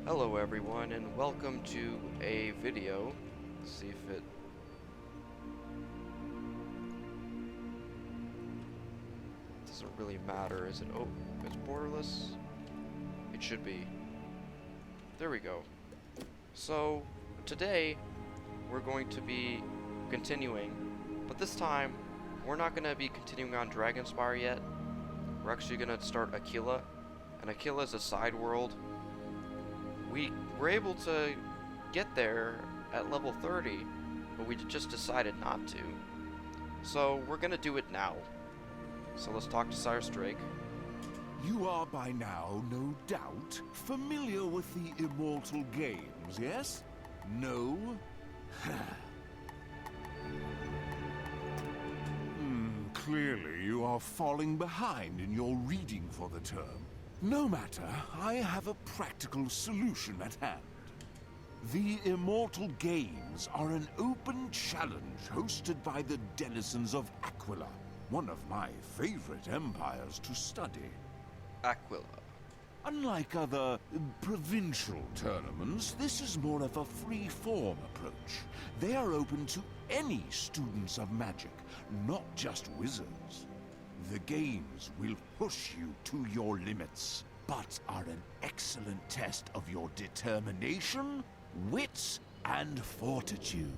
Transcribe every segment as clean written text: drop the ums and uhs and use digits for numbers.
Hello everyone and welcome to a video. Let's see if it doesn't really matter. Is it it's borderless? It should be. There we go. So today we're going to be continuing, but this time we're not going to be continuing on Dragonspire yet. We're actually going to start Aquila, and Aquila is a side world. We were able to get there at level 30, but we just decided not to. So we're gonna do it now. So let's talk to Cyrus Drake. You are by now, no doubt, familiar with the Immortal Games, yes? No? Clearly you are falling behind in your reading for the term. No matter, I have a practical solution at hand. The Immortal Games are an open challenge hosted by the denizens of Aquila, one of my favorite empires to study. Aquila. Unlike other provincial tournaments, this is more of a free-form approach. They are open to any students of magic, not just wizards. The games will push you to your limits, but are an excellent test of your determination, wits, and fortitude.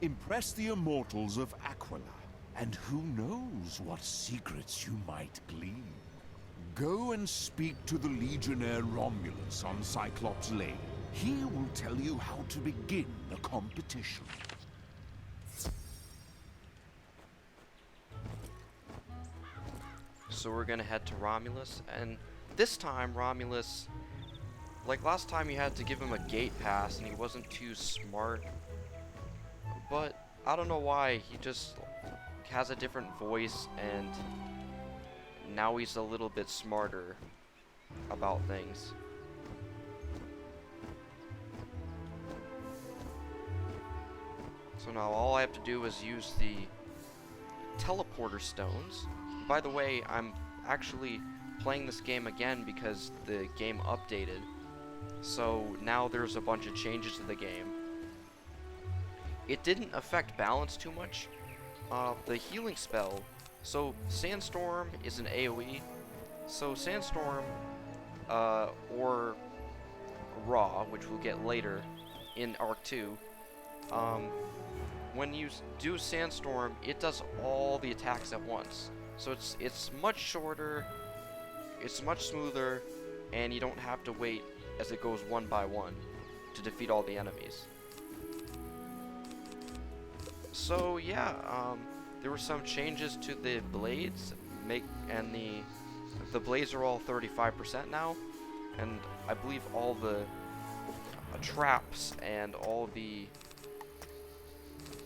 Impress the immortals of Aquila, and who knows what secrets you might glean. Go and speak to the Legionnaire Romulus on Cyclops Lane. He will tell you how to begin the competition. So we're gonna head to Romulus, and this time Romulus, like last time, you had to give him a gate pass and he wasn't too smart, but I don't know why, he just has a different voice and now he's a little bit smarter about things. So now all I have to do is use the teleporter stones. By the way, I'm actually playing this game again because the game updated. So now there's a bunch of changes to the game. It didn't affect balance too much. The healing spell, so Sandstorm is an AoE. So Sandstorm, or Raw, which we'll get later in Arc 2, when you do Sandstorm, it does all the attacks at once. So it's much shorter, it's much smoother, and you don't have to wait as it goes one by one to defeat all the enemies. So yeah, there were some changes to the blades, and the blades are all 35% now, and I believe all the traps and all the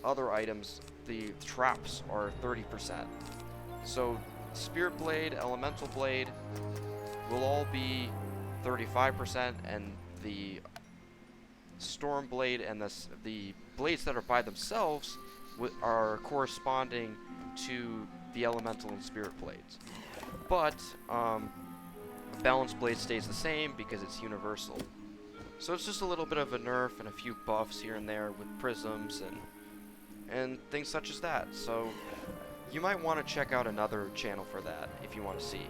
other items, the traps are 30%. So Spirit Blade, Elemental Blade will all be 35%, and the Storm Blade and the blades that are by themselves are corresponding to the Elemental and Spirit Blades. But Balance Blade stays the same because it's universal. So it's just a little bit of a nerf and a few buffs here and there with prisms and things such as that. So you might want to check out another channel for that if you want to see.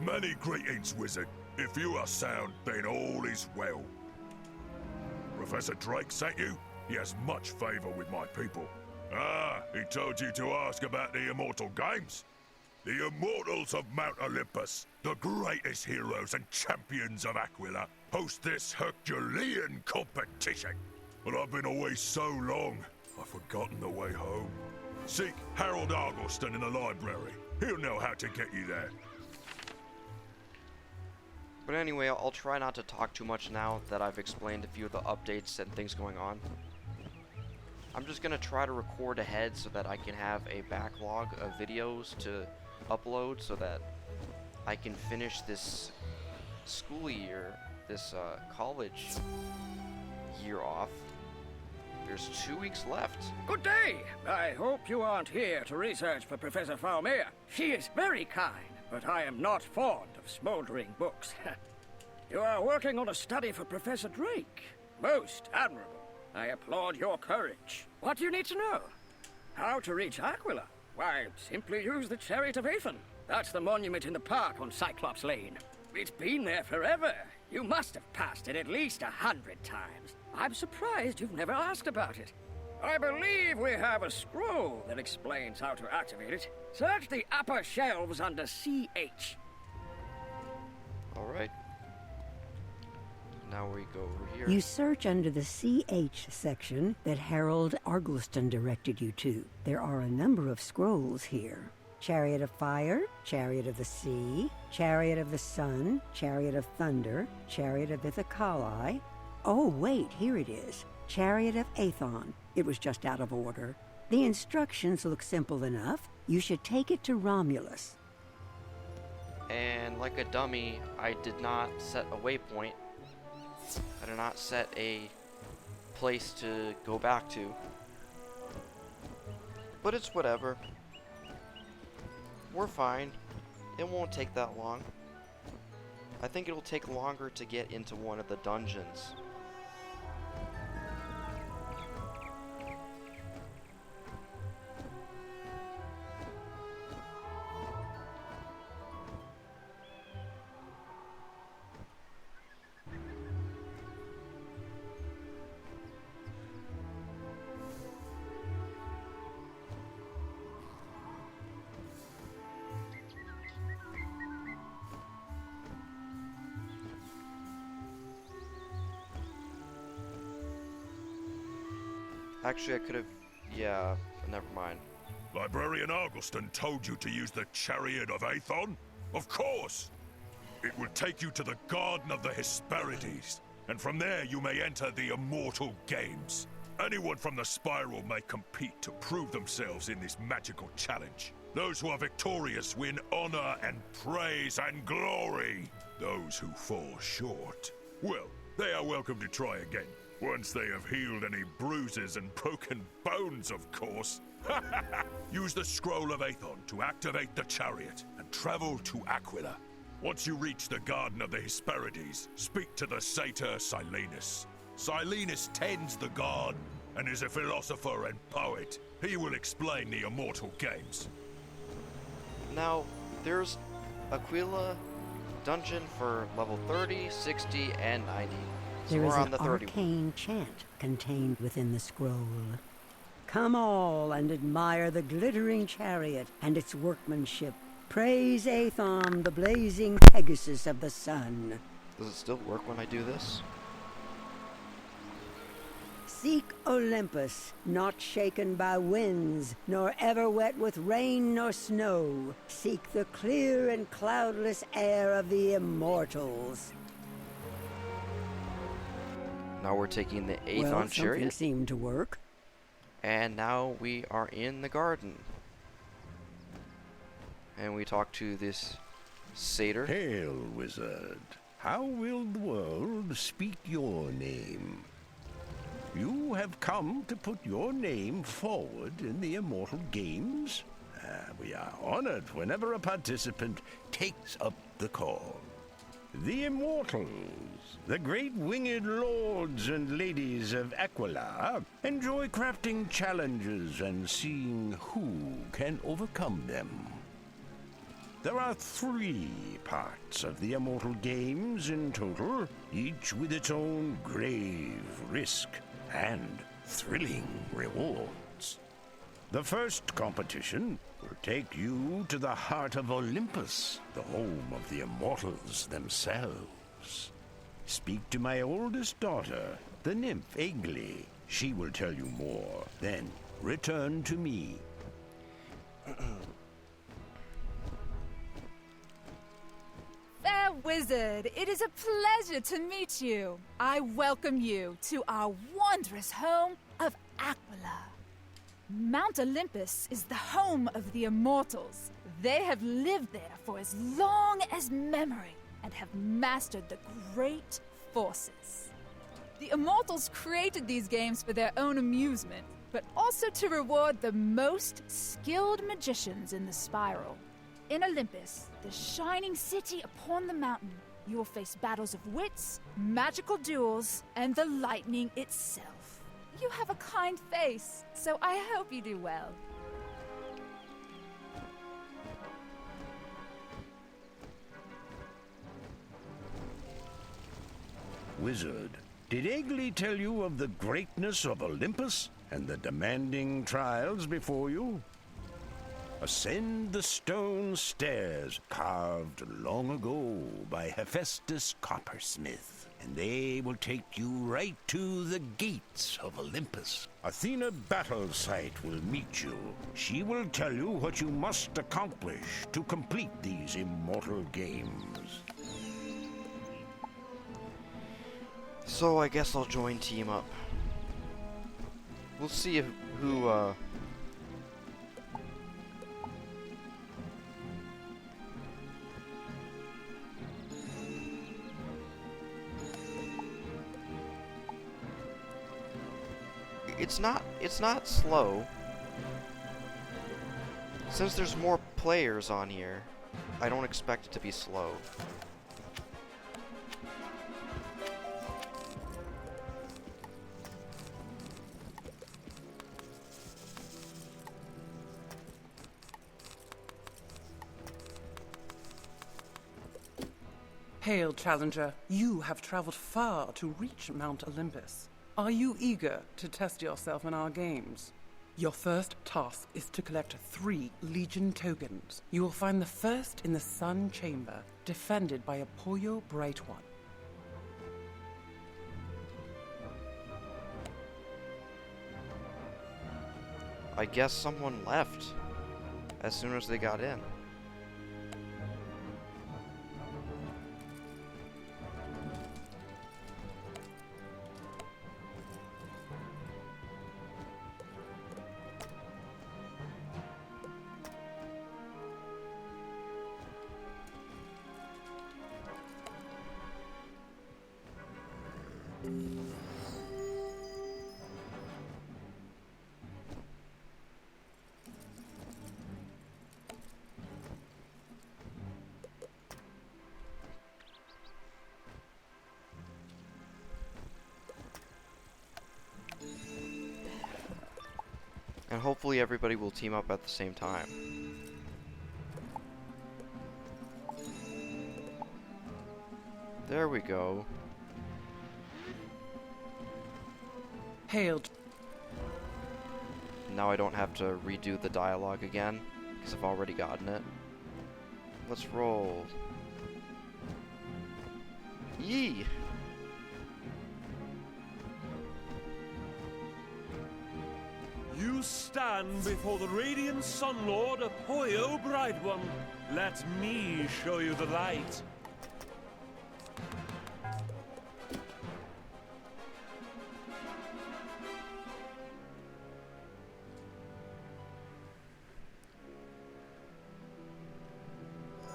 Many greetings, Wizard. If you are sound, then all is well. Professor Drake sent you? He has much favor with my people. Ah, he told you to ask about the Immortal Games? The Immortals of Mount Olympus, the greatest heroes and champions of Aquila, host this Herculean competition. But I've been away so long, I've forgotten the way home. Seek Harold Argylston in the library. He'll know how to get you there. But anyway, I'll try not to talk too much now that I've explained a few of the updates and things going on. I'm just going to try to record ahead so that I can have a backlog of videos to upload so that I can finish this school year, this college year off. There's 2 weeks left. Good day. I hope you aren't here to research for Professor Falmea. She is very kind, but I am not fond of smoldering books. You are working on a study for Professor Drake. Most admirable. I applaud your courage. What do you need to know? How to reach Aquila? Why, simply use the Chariot of Aethon. That's the monument in the park on Cyclops Lane. It's been there forever. You must have passed it at least 100 times. I'm surprised you've never asked about it. I believe we have a scroll that explains how to activate it. Search the upper shelves under CH. Alright. Now we go over here. You search under the CH section that Harold Argleston directed you to. There are a number of scrolls here. Chariot of Fire, Chariot of the Sea, Chariot of the Sun, Chariot of Thunder, Chariot of Ithacali. Oh, wait, here it is. Chariot of Aethon. It was just out of order. The instructions look simple enough. You should take it to Romulus. And like a dummy, I did not set a waypoint. I did not set a place to go back to. But it's whatever. We're fine. It won't take that long. I think it'll take longer to get into one of the dungeons. Actually, I could have... Yeah, never mind. Librarian Argleston told you to use the Chariot of Aethon? Of course! It will take you to the Garden of the Hesperides, and from there you may enter the Immortal Games. Anyone from the Spiral may compete to prove themselves in this magical challenge. Those who are victorious win honor and praise and glory. Those who fall short, well, they are welcome to try again. Once they have healed any bruises and broken bones, of course. Use the Scroll of Aethon to activate the chariot and travel to Aquila. Once you reach the Garden of the Hesperides, speak to the satyr Silenus. Silenus tends the garden and is a philosopher and poet. He will explain the Immortal Games. Now, there's Aquila dungeon for level 30, 60, and 90. So There is we're on an the 30. arcane chant contained within the scroll. Come all and admire the glittering chariot and its workmanship. Praise Aethon, the blazing Pegasus of the sun. Does it still work when I do this? Seek Olympus, not shaken by winds, nor ever wet with rain nor snow. Seek the clear and cloudless air of the immortals. Now we're taking the Aethon Well, something chariot, seemed to work. and now we are in the garden. And we talk to this satyr. Hail, wizard. How will the world speak your name? You have come to put your name forward in the Immortal Games. We are honored whenever a participant takes up the call. The Immortals, the great winged lords and ladies of Aquila, enjoy crafting challenges and seeing who can overcome them. There are 3 parts of the Immortal Games in total, each with its own grave risk and thrilling rewards. The first competition will take you to the heart of Olympus, the home of the Immortals themselves. Speak to my oldest daughter, the nymph Egli. She will tell you more. Then return to me. Fair wizard, it is a pleasure to meet you. I welcome you to our wondrous home of Aquila. Mount Olympus is the home of the Immortals. They have lived there for as long as memory and have mastered the great forces. The Immortals created these games for their own amusement, but also to reward the most skilled magicians in the Spiral. In Olympus, the shining city upon the mountain, You will face battles of wits, magical duels, and the lightning itself. You have a kind face, so I hope you do well. Wizard, did Egli tell you of the greatness of Olympus and the demanding trials before you? Ascend the stone stairs carved long ago by Hephaestus Coppersmith, and they will take you right to the gates of Olympus. Athena Battlesight will meet you. She will tell you what you must accomplish to complete these immortal games. So I guess I'll join Team Up. We'll see who It's not slow. Since there's more players on here, I don't expect it to be slow. Hail, Challenger. You have traveled far to reach Mount Olympus. Are you eager to test yourself in our games? Your first task is to collect 3 Legion tokens. You will find the first in the Sun Chamber, defended by a Poyo Bright One. I guess someone left as soon as they got in. And hopefully everybody will team up at the same time. There we go. Hail. Now I don't have to redo the dialogue again, because I've already gotten it. Let's roll. Yee! You stand before the radiant Sun Lord, Apoyo Bright One. Let me show you the light.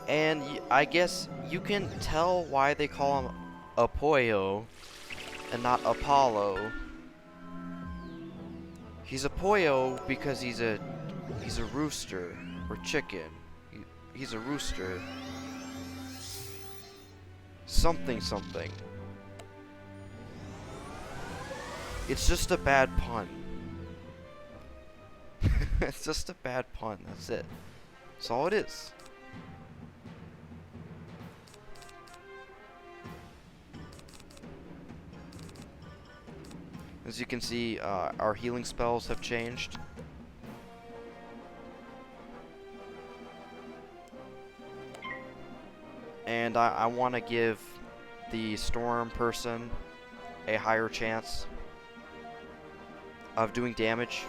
And I guess you can tell why they call him Apoyo and not Apollo. He's Apoyo because he's a rooster or chicken. He's a rooster. Something. It's just a bad pun. It's just a bad pun. That's it. That's all it is. As you can see, our healing spells have changed. And I want to give the storm person a higher chance of doing damage.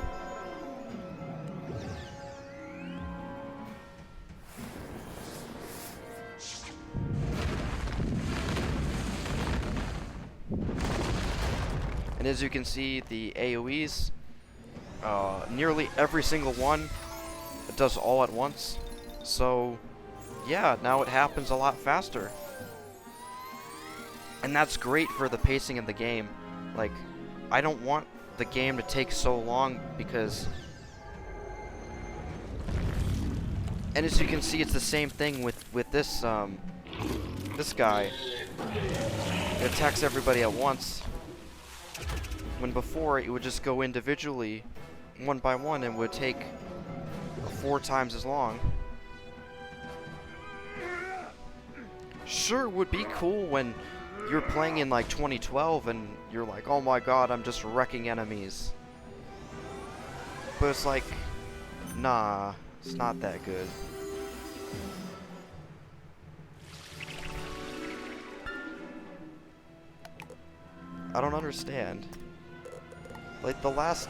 And as you can see, the AoEs, nearly every single one does all at once. So, yeah, now it happens a lot faster. And that's great for the pacing of the game. Like, I don't want the game to take so long because... And as you can see, it's the same thing with this, this guy. It attacks everybody at once. When before, it would just go individually, one by one, and would take 4 times as long. Sure, it would be cool when you're playing in like 2012 and you're like, oh my god, I'm just wrecking enemies. But it's like, nah, it's not that good. I don't understand. Like the last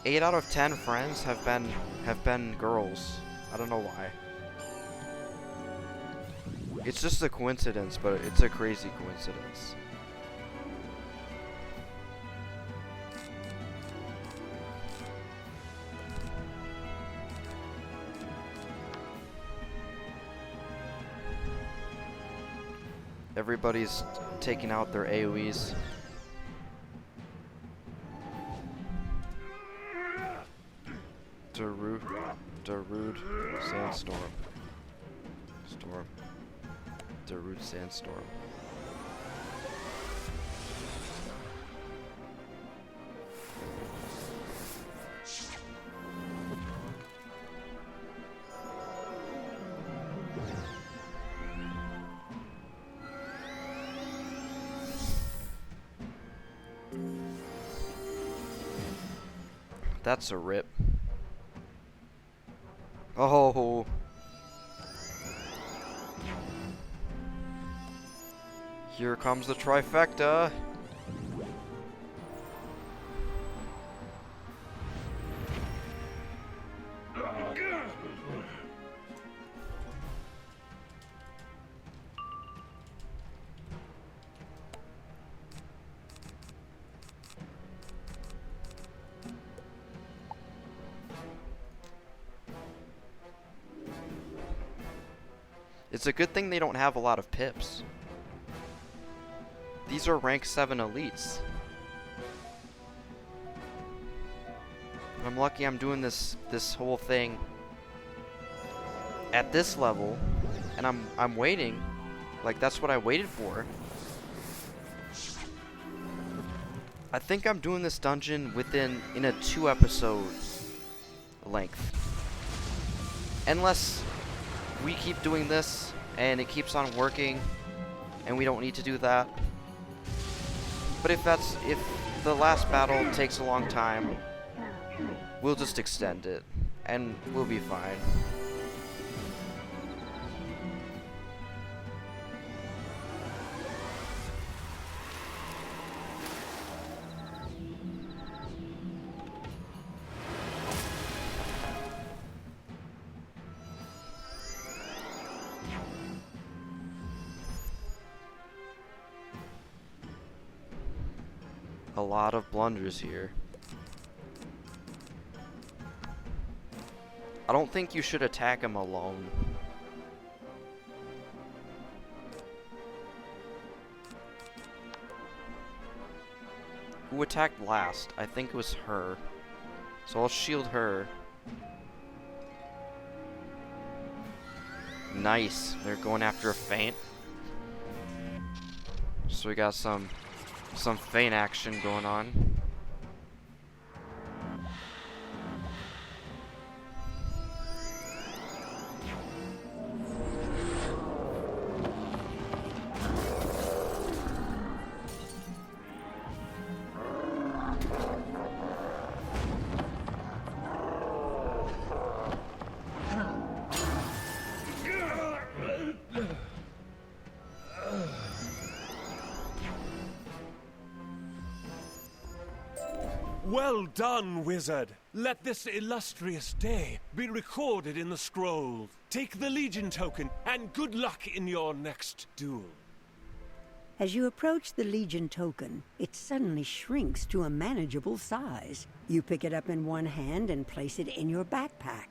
8 out of 10 friends have been girls. I don't know why. It's just a coincidence, but it's a crazy coincidence. Everybody's taking out their AoEs. Darude Sandstorm. Darude Sandstorm. That's a rip. Oh. Here comes the trifecta. It's a good thing they don't have a lot of pips. These are rank 7 elites. I'm lucky I'm doing this whole thing at this level, and I'm waiting. Like, that's what I waited for. I think I'm doing this dungeon in a 2-episode length. Unless we keep doing this and it keeps on working and we don't need to do that. But if the last battle takes a long time, we'll just extend it and we'll be fine. A lot of blunders here. I don't think you should attack him alone. Who attacked last? I think it was her. So I'll shield her. Nice. They're going after a feint. So we got some feint action going on. Well done, wizard. Let this illustrious day be recorded in the scroll. Take the Legion token, and good luck in your next duel. As you approach the Legion token, it suddenly shrinks to a manageable size. You pick it up in one hand and place it in your backpack.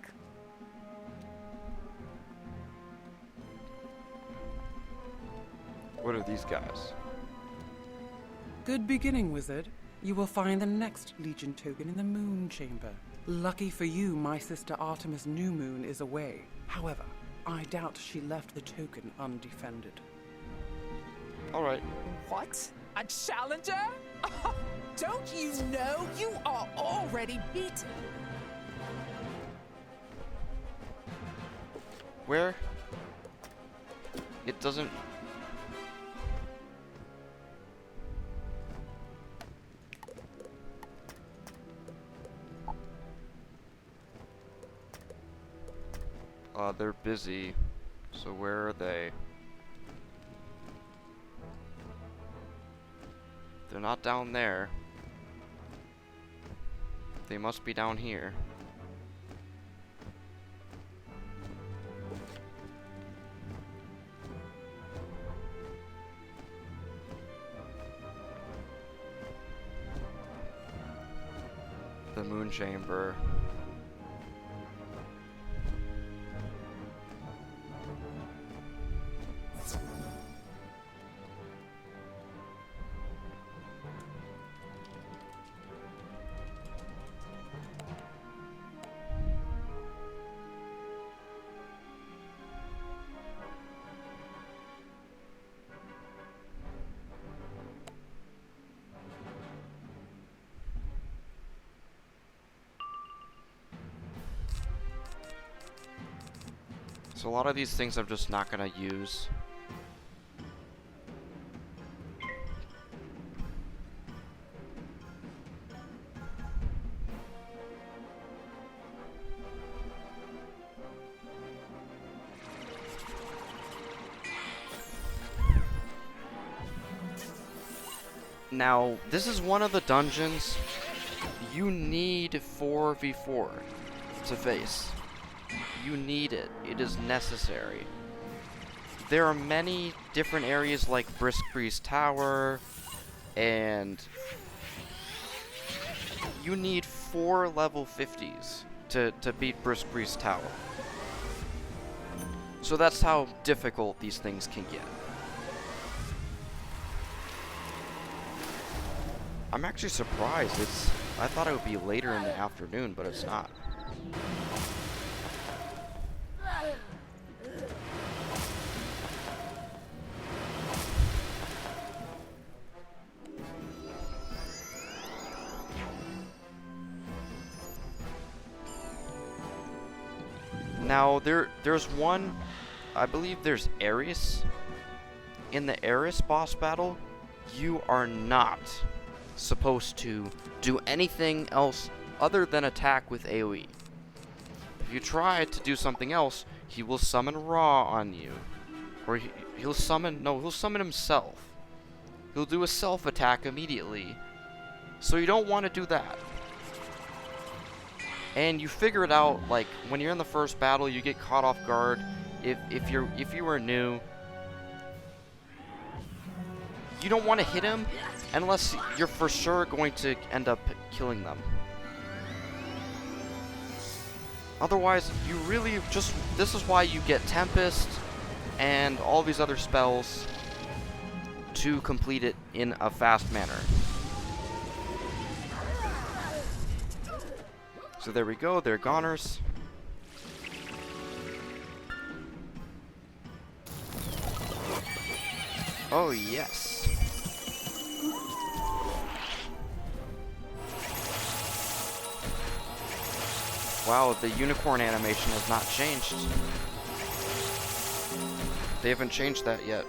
What are these guys? Good beginning, wizard. You will find the next Legion token in the Moon Chamber. Lucky for you, my sister Artemis New Moon is away. However, I doubt she left the token undefended. Alright. What? A challenger? Don't you know you are already beaten? Where? It doesn't... they're busy. So where are they? They're not down there. They must be down here. The moon chamber. So a lot of these things I'm just not gonna use. Now, this is one of the dungeons you need 4v4 to face. You need it. It is necessary. There are many different areas like Briskbreeze Tower, and you need 4 level 50s to beat Briskbreeze Tower. So that's how difficult these things can get. I'm actually surprised. I thought it would be later in the afternoon, but it's not. Now, there's one, I believe there's Ares. In the Ares boss battle, you are not supposed to do anything else other than attack with AoE. If you try to do something else, he will summon Ra on you. Or he'll summon himself. He'll do a self attack immediately. So you don't want to do that. And you figure it out, like, when you're in the first battle, you get caught off guard. If you were new, you don't want to hit him unless you're for sure going to end up killing them. Otherwise, you really just... This is why you get Tempest and all these other spells to complete it in a fast manner. So there we go, they're goners. Oh yes. Wow, the unicorn animation has not changed. They haven't changed that yet.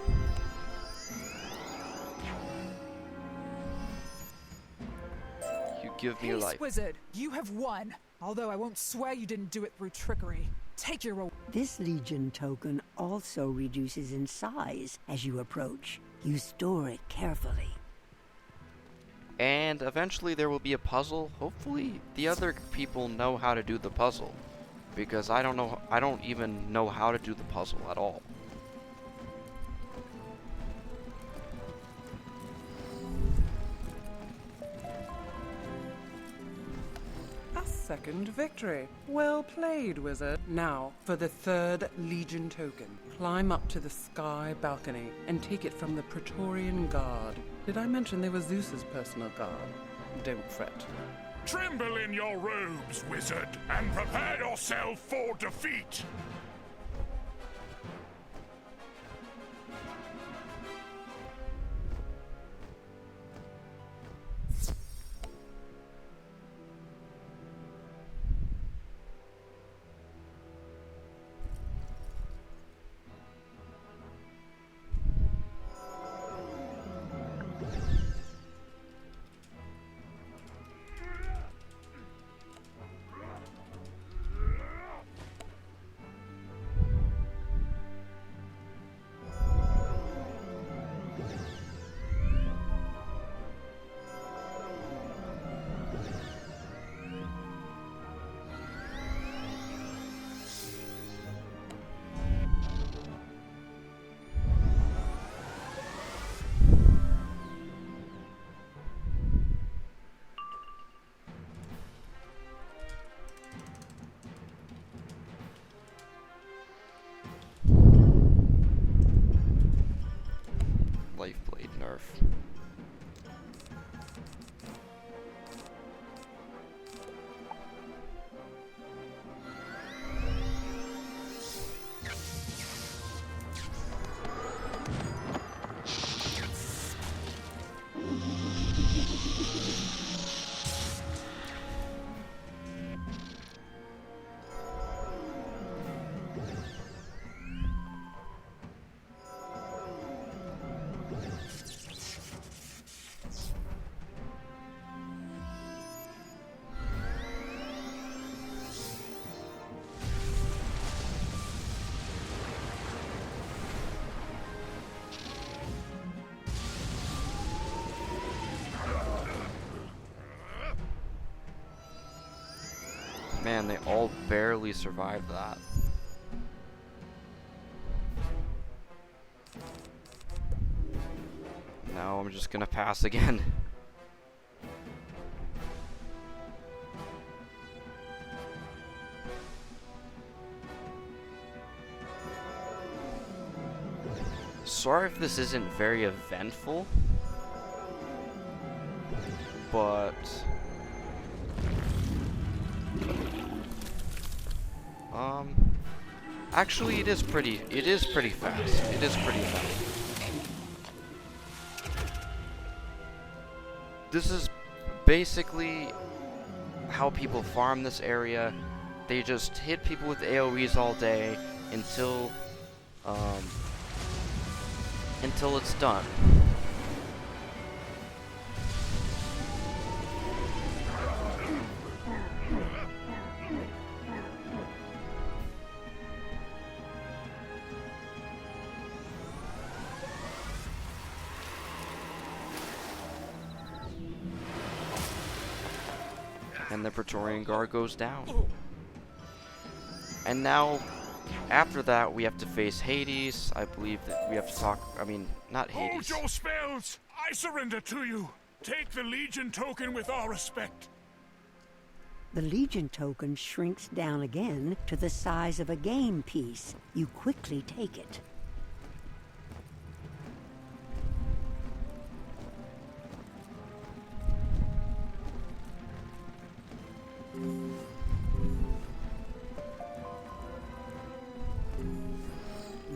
You give me life. Wizard, you have won. Although I won't swear you didn't do it through trickery. Take your reward. This Legion token also reduces in size as you approach. You store it carefully. And eventually there will be a puzzle. Hopefully the other people know how to do the puzzle. Because I don't even know how to do the puzzle at all. A second victory. Well played, Wizard. Now, for the 3rd Legion token. Climb up to the sky balcony and take it from the Praetorian Guard. Did I mention they were Zeus's personal guard? Don't fret. Tremble in your robes, wizard, and prepare yourself for defeat. Lifeblade nerf. Man, they all barely survived that. Now I'm just gonna pass again. Sorry if this isn't very eventful, but actually it is pretty fast. It is pretty fast. This is basically how people farm this area. They just hit people with AoEs all day until it's done. And the Praetorian Guard goes down. And now, after that, we have to face Hades. I believe that we have to talk, not Hades. Hold your spells! I surrender to you! Take the Legion token with all respect. The Legion token shrinks down again to the size of a game piece. You quickly take it.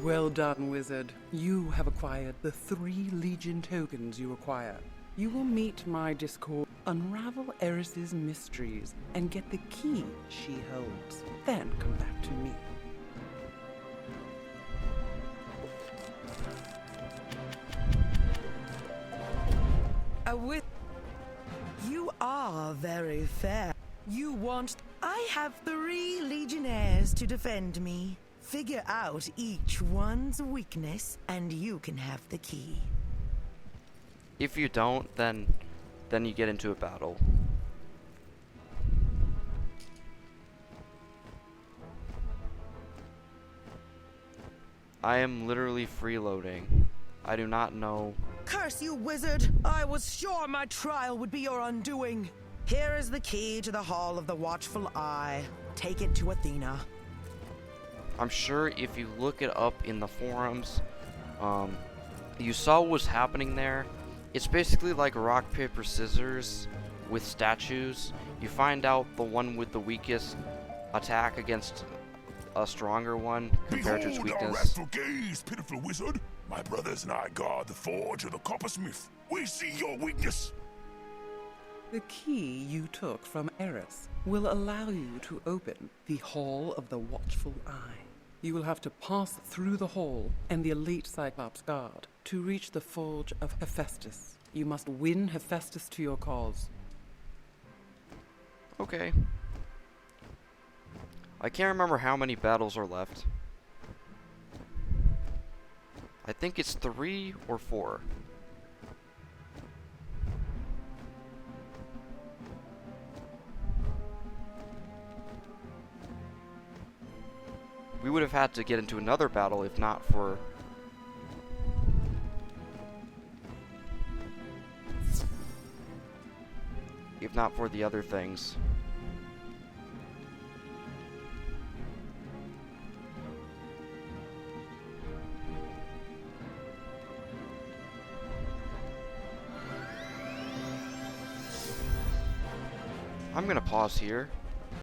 Well done, Wizard. You have acquired the 3 Legion tokens you require. You will meet my Discord, unravel Eris's mysteries, and get the key she holds. Then come back to me. You are very fair. You want... I have 3 Legionnaires to defend me. Figure out each one's weakness, and you can have the key. If you don't, then you get into a battle. I am literally freeloading. I do not know. Curse you, wizard! I was sure my trial would be your undoing. Here is the key to the Hall of the Watchful Eye. Take it to Athena. I'm sure if you look it up in the forums, you saw what was happening there. It's basically like rock, paper, scissors with statues. You find out the one with the weakest attack against a stronger one compared to its Behold our weakness. wrathful gaze, pitiful wizard. My brothers and I guard the forge of the coppersmith. We see your weakness. The key you took from Eris will allow you to open the Hall of the Watchful Eye. You will have to pass through the hall and the elite Cyclops Guard to reach the Forge of Hephaestus. You must win Hephaestus to your cause. Okay. I can't remember how many battles are left. I think it's 3 or 4. We would have had to get into another battle if not for... if not for the other things. I'm gonna pause here.